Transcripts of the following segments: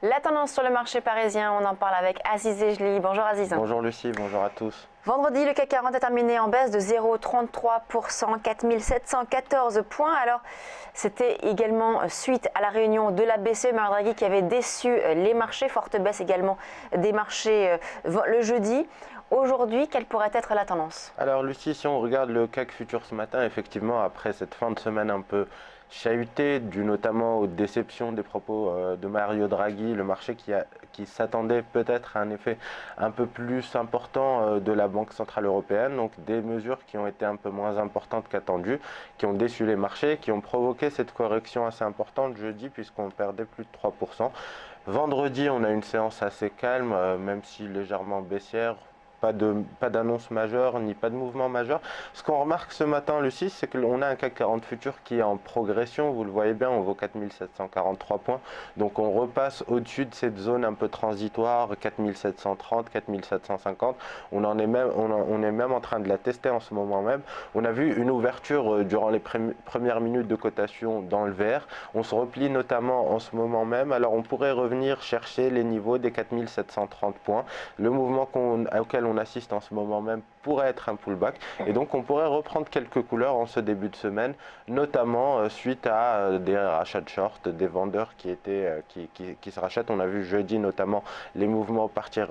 La tendance sur le marché parisien, on en parle avec Aziz Ejli. Bonjour Aziz. Bonjour Lucie, bonjour à tous. Vendredi, le CAC 40 a terminé en baisse de 0,33%, 4714 points. Alors, c'était également suite à la réunion de la BCE, Mario Draghi, qui avait déçu les marchés. Forte baisse également des marchés le jeudi. Aujourd'hui, quelle pourrait être la tendance? Alors Lucie, si on regarde le CAC futur ce matin, effectivement, après cette fin de semaine un peu chahutée, due notamment aux déceptions des propos de Mario Draghi, le marché qui s'attendait peut-être à un effet un peu plus important de la Banque Centrale Européenne, donc des mesures qui ont été un peu moins importantes qu'attendues, qui ont déçu les marchés, qui ont provoqué cette correction assez importante jeudi puisqu'on perdait plus de 3%. Vendredi, on a une séance assez calme, même si légèrement baissière. Pas d'annonce majeure ni pas de mouvement majeur. Ce qu'on remarque ce matin, Lucie, c'est qu'on a un CAC 40 futur qui est en progression. Vous le voyez bien, on vaut 4743 points. Donc on repasse au-dessus de cette zone un peu transitoire, 4730, 4750. On est même en train de la tester en ce moment même. On a vu une ouverture durant les premières minutes de cotation dans le vert. On se replie notamment en ce moment même. Alors on pourrait revenir chercher les niveaux des 4730 points. Le mouvement auquel on assiste en ce moment même pourrait être un pullback et donc on pourrait reprendre quelques couleurs en ce début de semaine, notamment suite à des rachats de short, des vendeurs qui se rachètent. On a vu jeudi notamment les mouvements partir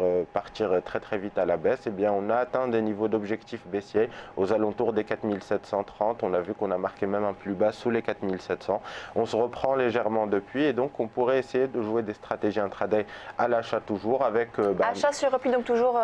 très très vite à la baisse. Et bien on a atteint des niveaux d'objectifs baissiers aux alentours des 4730. On a vu qu'on a marqué même un plus bas sous les 4700. On se reprend légèrement depuis et donc on pourrait essayer de jouer des stratégies intraday à l'achat toujours avec achat sur repli donc toujours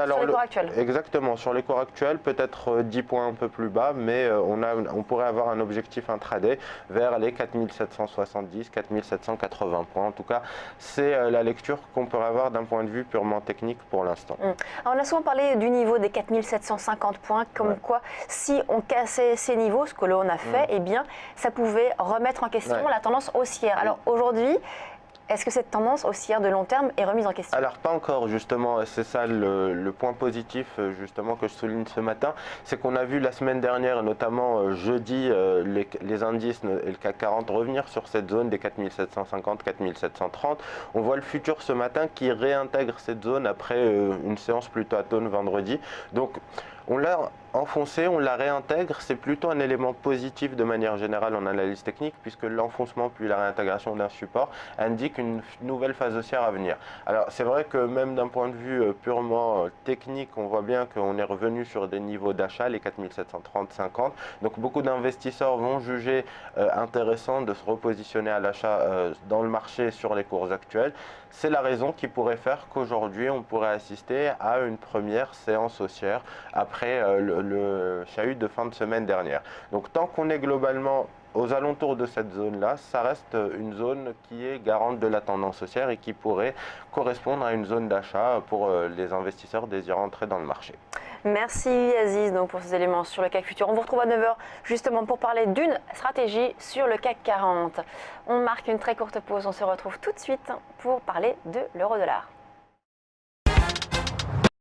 sur les cours actuels. Exactement, sur les cours actuels, peut-être 10 points un peu plus bas, mais on pourrait avoir un objectif intraday vers les 4770, 4780 points. En tout cas, c'est la lecture qu'on peut avoir d'un point de vue purement technique pour l'instant. On a souvent parlé du niveau des 4750 points, comme quoi si on cassait ces niveaux, ce que l'on a fait, eh bien, ça pouvait remettre en question la tendance haussière. Alors aujourd'hui, est-ce que cette tendance haussière de long terme est remise en question? Alors pas encore, justement, c'est ça le point positif justement que je souligne ce matin, c'est qu'on a vu la semaine dernière, notamment jeudi, les indices et le CAC 40 revenir sur cette zone des 4750, 4730. On voit le futur ce matin qui réintègre cette zone après une séance plutôt atone vendredi. Donc on l'a enfoncé, on la réintègre, c'est plutôt un élément positif de manière générale en analyse technique puisque l'enfoncement puis la réintégration d'un support indique une nouvelle phase haussière à venir. Alors c'est vrai que même d'un point de vue purement technique, on voit bien qu'on est revenu sur des niveaux d'achat, les 4730-50. Donc beaucoup d'investisseurs vont juger intéressant de se repositionner à l'achat dans le marché sur les cours actuels. C'est la raison qui pourrait faire qu'aujourd'hui on pourrait assister à une première séance haussière après le chahut de fin de semaine dernière. Donc tant qu'on est globalement aux alentours de cette zone-là, ça reste une zone qui est garante de la tendance haussière et qui pourrait correspondre à une zone d'achat pour les investisseurs désirant entrer dans le marché. Merci Aziz donc pour ces éléments sur le CAC futur. On vous retrouve à 9 h justement pour parler d'une stratégie sur le CAC 40. On marque une très courte pause, on se retrouve tout de suite pour parler de l'euro-dollar.